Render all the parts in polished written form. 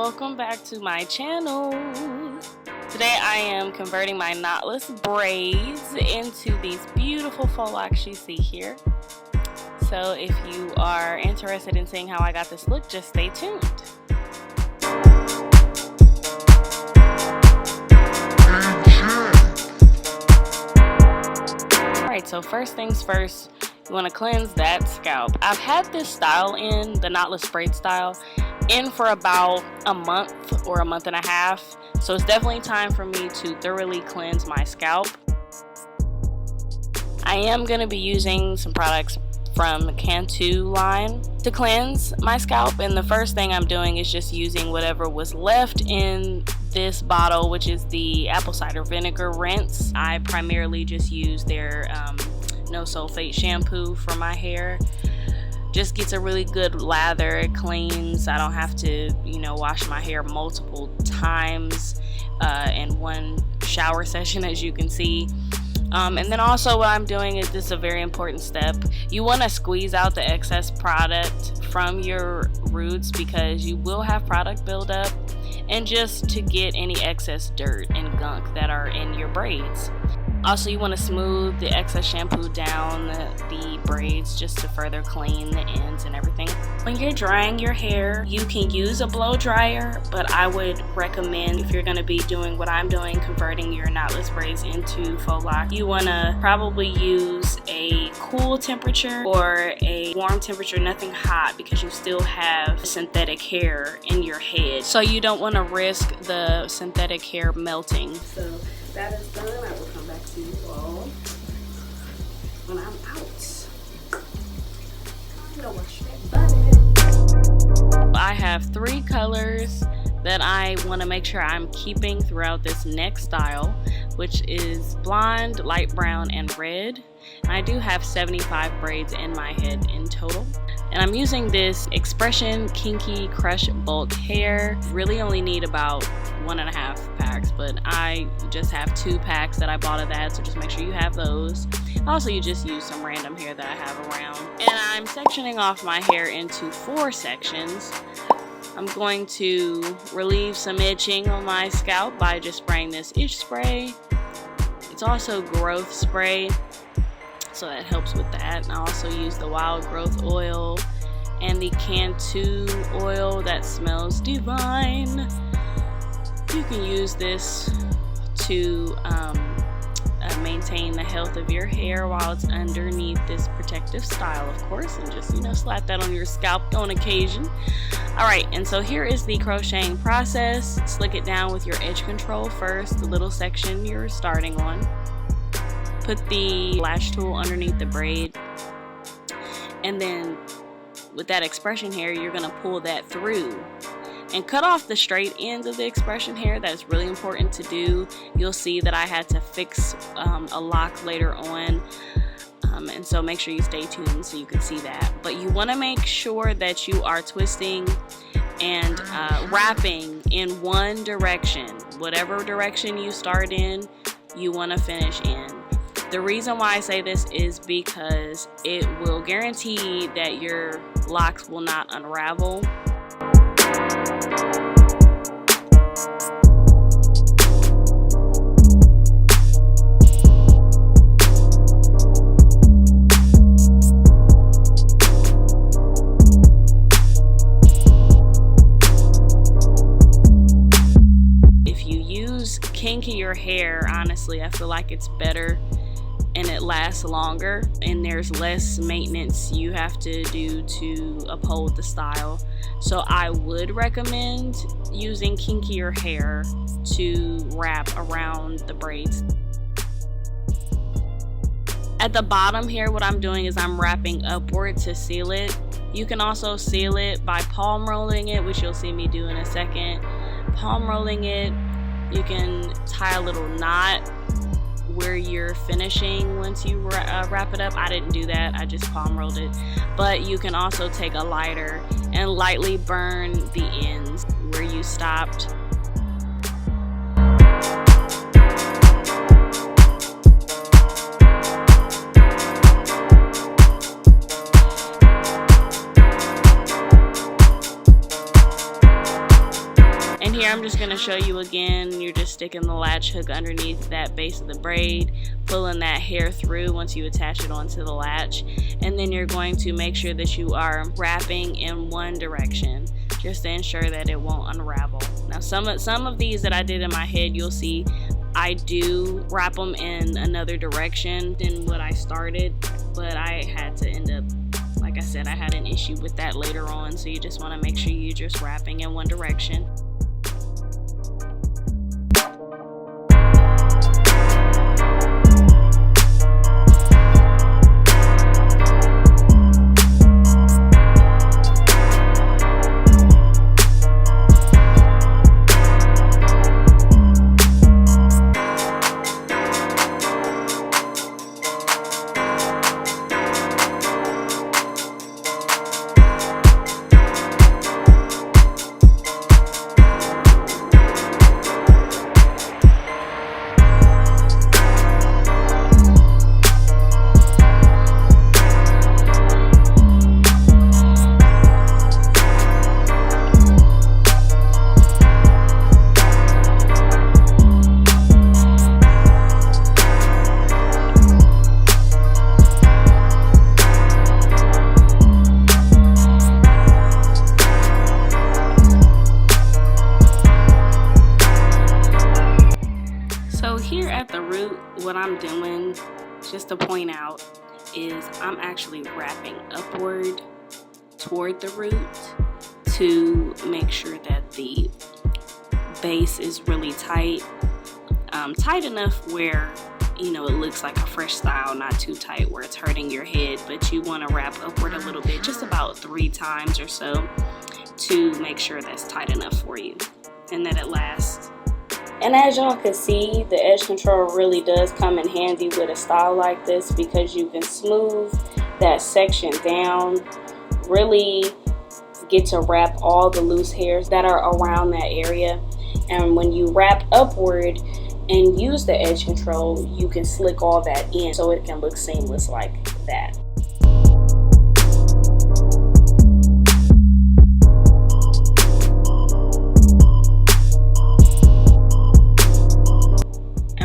welcome back to my channel. Today I am converting my knotless braids into these beautiful faux locs you see here. So if you are interested in seeing how I got this look, just stay tuned. Alright, so first things first, you want to cleanse that scalp. I've had this style in, the knotless braid style, in for about a month or a month and a half. So it's definitely time for me to thoroughly cleanse my scalp. I am going to be using some products from the Cantu line to cleanse my scalp, and the first thing I'm doing is just using whatever was left in this bottle, which is the apple cider vinegar rinse. I primarily just use their no sulfate shampoo for my hair. Just gets a really good lather. It cleans. I don't have to, wash my hair multiple times in one shower session, as you can see. And then also what I'm doing is, this is a very important step. You want to squeeze out the excess product from your roots because you will have product buildup, and just to get any excess dirt and gunk that are in your braids. Also, you want to smooth the excess shampoo down the braids just to further clean the ends and everything. When you're drying your hair, you can use a blow dryer, but I would recommend, if you're going to be doing what I'm doing, converting your knotless braids into faux locs, you want to probably use a cool temperature or a warm temperature, nothing hot, because you still have synthetic hair in your head. So you don't want to risk the synthetic hair melting. So that is done. I will come back to you all when I'm out. I have 3 colors that I want to make sure I'm keeping throughout this next style, which is blonde, light brown, and red. And I do have 75 braids in my head in total. And I'm using this Expression Kinky Crush Bulk hair. Really only need about 1.5 packs, but I just have 2 packs that I bought of that, so just make sure you have those. Also, you just use some random hair that I have around. And I'm sectioning off my hair into 4 sections. I'm going to relieve some itching on my scalp by just spraying this itch spray. It's also growth spray, so that helps with that. And I also use the wild growth oil and the Cantu oil that smells divine. You can use this to maintain the health of your hair while it's underneath this protective style, of course, and just slap that on your scalp on occasion. Alright, and so here is the crocheting process. Slick it down with your edge control first, the little section you're starting on. Put the lash tool underneath the braid, and then with that expression hair, you're going to pull that through and cut off the straight ends of the expression hair. That's really important to do. You'll see that I had to fix a lock later on, and so make sure you stay tuned so you can see that. But you want to make sure that you are twisting and wrapping in one direction. Whatever direction you start in, you want to finish in. The reason why I say this is because it will guarantee that your locks will not unravel. If you use kinkier hair, honestly, I feel like it's better and it lasts longer, and there's less maintenance you have to do to uphold the style. So I would recommend using kinkier hair to wrap around the braids. At the bottom here, what I'm doing is I'm wrapping upward to seal it. You can also seal it by palm rolling it, which you'll see me do in a second. Palm rolling it, you can tie a little knot where you're finishing once you wrap it up. I didn't do that, I just palm rolled it. But you can also take a lighter and lightly burn the ends where you stopped. I'm just going to show you again. You're just sticking the latch hook underneath that base of the braid, pulling that hair through once you attach it onto the latch, and then you're going to make sure that you are wrapping in one direction just to ensure that it won't unravel. Now some of these that I did in my head, you'll see I do wrap them in another direction than what I started, but I had to end up, like I said, I had an issue with that later on, so you just want to make sure you're just wrapping in one direction. What I'm doing, just to point out, is I'm actually wrapping upward toward the root to make sure that the base is really tight, tight enough where, you know, it looks like a fresh style, not too tight where it's hurting your head, but you want to wrap upward a little bit, just about 3 times or so, to make sure that's tight enough for you and that it lasts. And as y'all can see, the edge control really does come in handy with a style like this, because you can smooth that section down, really get to wrap all the loose hairs that are around that area. And when you wrap upward and use the edge control, you can slick all that in so it can look seamless like that.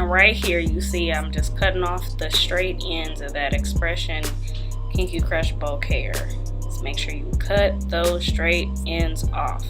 Right here you see I'm just cutting off the straight ends of that Expression Kinky Crush Bulk hair. Just make sure you cut those straight ends off.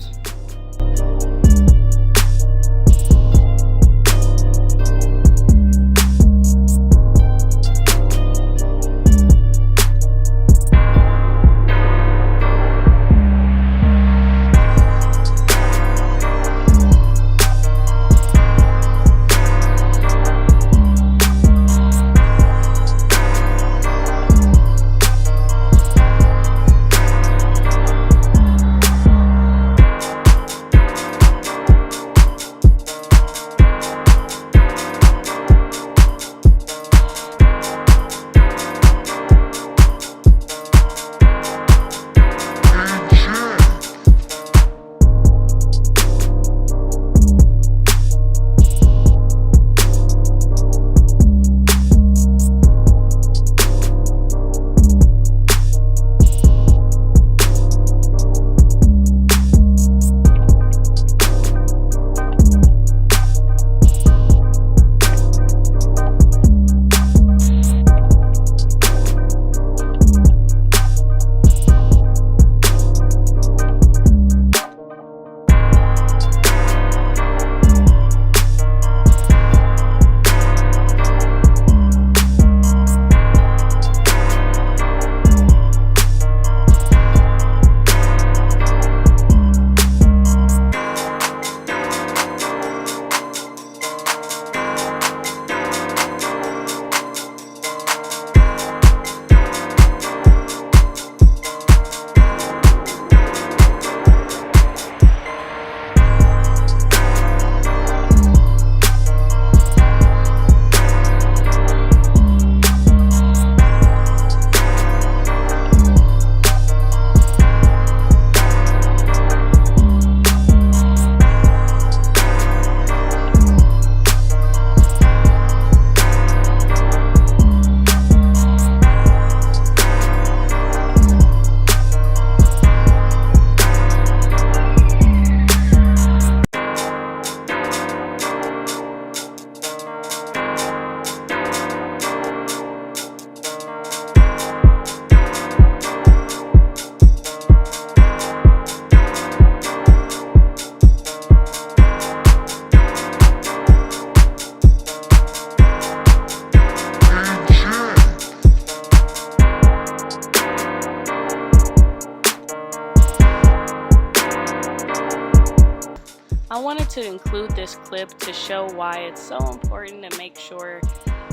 I wanted to include this clip to show why it's so important to make sure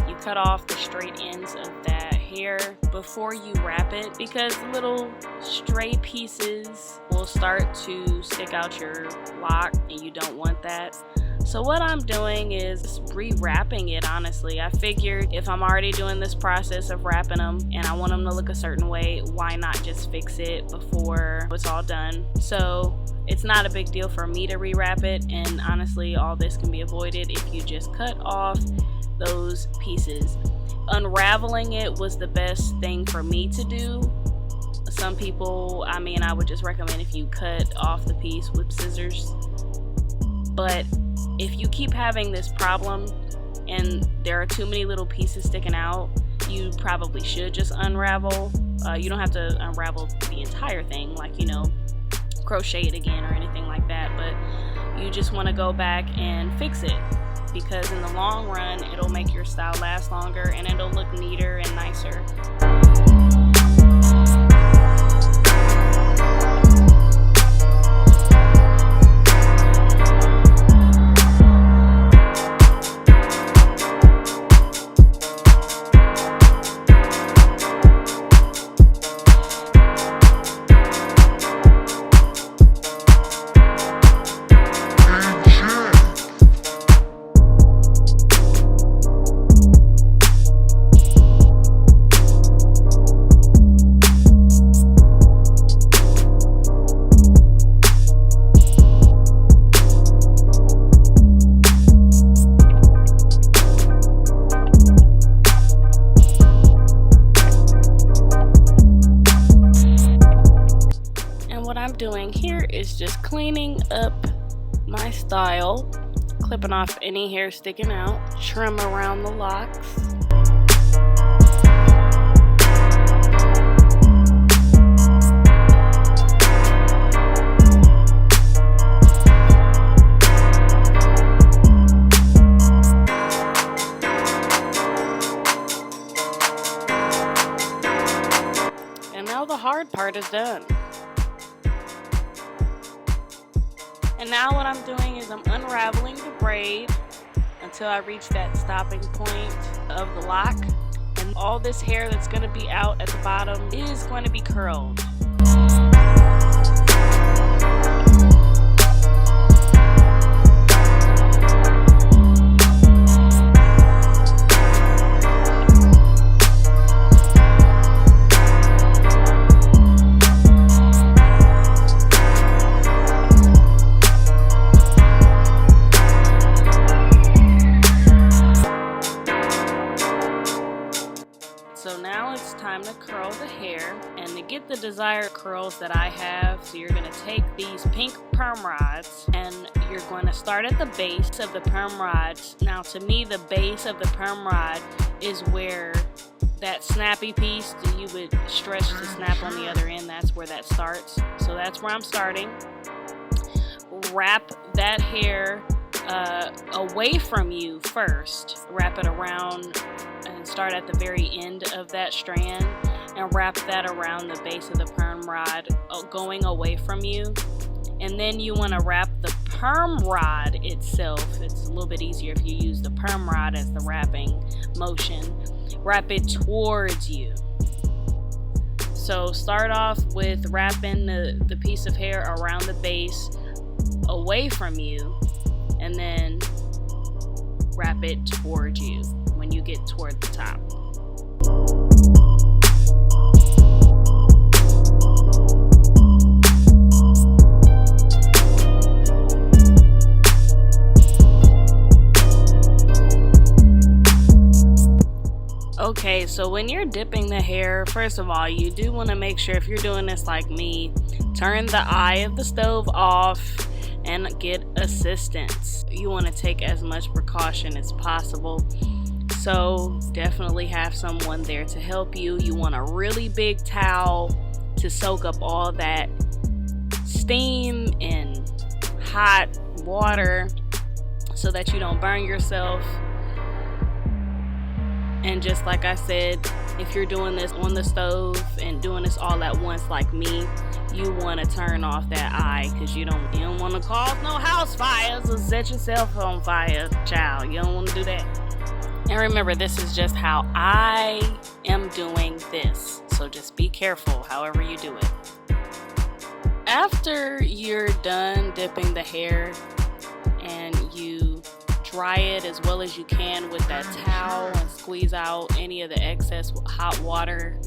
you cut off the straight ends of that hair before you wrap it, because little stray pieces will start to stick out your lock and you don't want that. So what I'm doing is re-wrapping it, honestly. I figured if I'm already doing this process of wrapping them and I want them to look a certain way, why not just fix it before it's all done? So it's not a big deal for me to re-wrap it, and honestly all this can be avoided if you just cut off those pieces. Unraveling it was the best thing for me to do. Some people, I mean, I would just recommend if you cut off the piece with scissors. But if you keep having this problem and there are too many little pieces sticking out, you probably should just unravel. You don't have to unravel the entire thing, like, you know, crochet it again or anything like that, but you just want to go back and fix it, because in the long run it'll make your style last longer and it'll look neater and nicer. Doing here is just cleaning up my style, clipping off any hair sticking out, trim around the locks. And now the hard part is done. And now what I'm doing is I'm unraveling the braid until I reach that stopping point of the lock. And all this hair that's going to be out at the bottom is going to be curled. So now it's time to curl the hair, and to get the desired curls that I have, so you're going to take these pink perm-rods and you're going to start at the base of the perm-rods. Now to me, the base of the perm-rod is where that snappy piece that you would stretch to snap on the other end, that's where that starts. So that's where I'm starting. Wrap that hair away from you first. Wrap it around and start at the very end of that strand and wrap that around the base of the perm rod, going away from you. And then you want to wrap the perm rod itself. It's a little bit easier if you use the perm rod as the wrapping motion. Wrap it towards you. So start off with wrapping the piece of hair around the base away from you, and then wrap it towards you when you get toward the top. Okay, so when you're dipping the hair, first of all, you do want to make sure, if you're doing this like me, turn the eye of the stove off and get assistance. You want to take as much precaution as possible. So definitely have someone there to help you. You want a really big towel to soak up all that steam and hot water so that you don't burn yourself. And just like I said, If you're doing this on the stove and doing this all at once like me, you want to turn off that eye, because you don't want to cause no house fires or set yourself on fire, child. You don't want to do that. And remember, this is just how I am doing this, so just be careful however you do it. After you're done dipping the hair and you dry it as well as you can with that towel and squeeze out any of the excess hot water,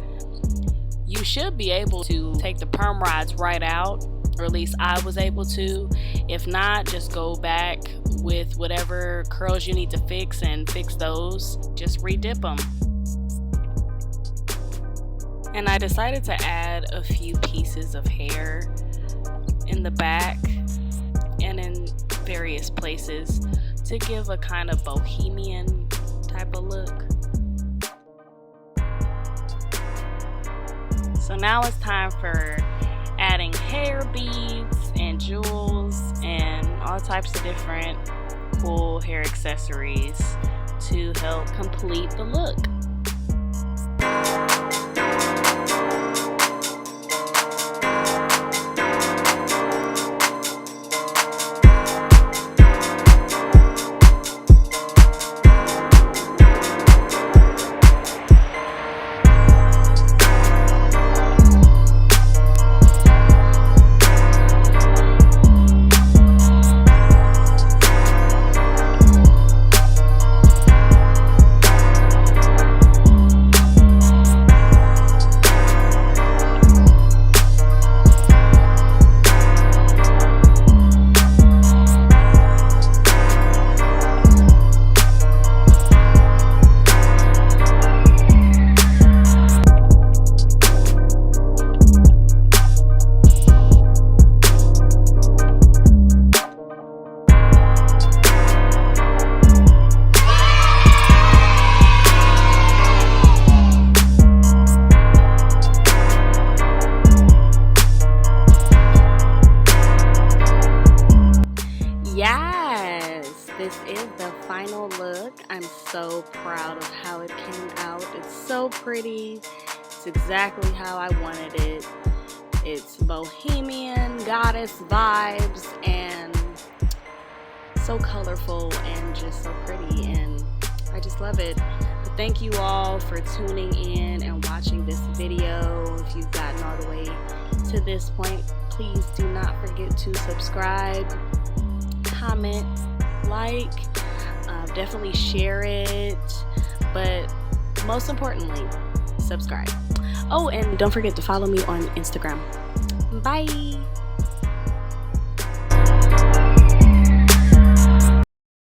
you should be able to take the perm rods right out, or at least I was able to. If not, just go back with whatever curls you need to fix and fix those. Just re-dip them. And I decided to add a few pieces of hair in the back and in various places to give a kind of bohemian type of look. So now it's time for adding hair beads and jewels and all types of different cool hair accessories to help complete the look. This is the final look. I'm so proud of how it came out. It's so pretty. It's exactly how I wanted it. It's bohemian goddess vibes and so colorful and just so pretty, and I just love it. But thank you all for tuning in and watching this video. If you've gotten all the way to this point, please do not forget to subscribe, comment, like, definitely share it, but most importantly, subscribe. Oh, and don't forget to follow me on Instagram. Bye.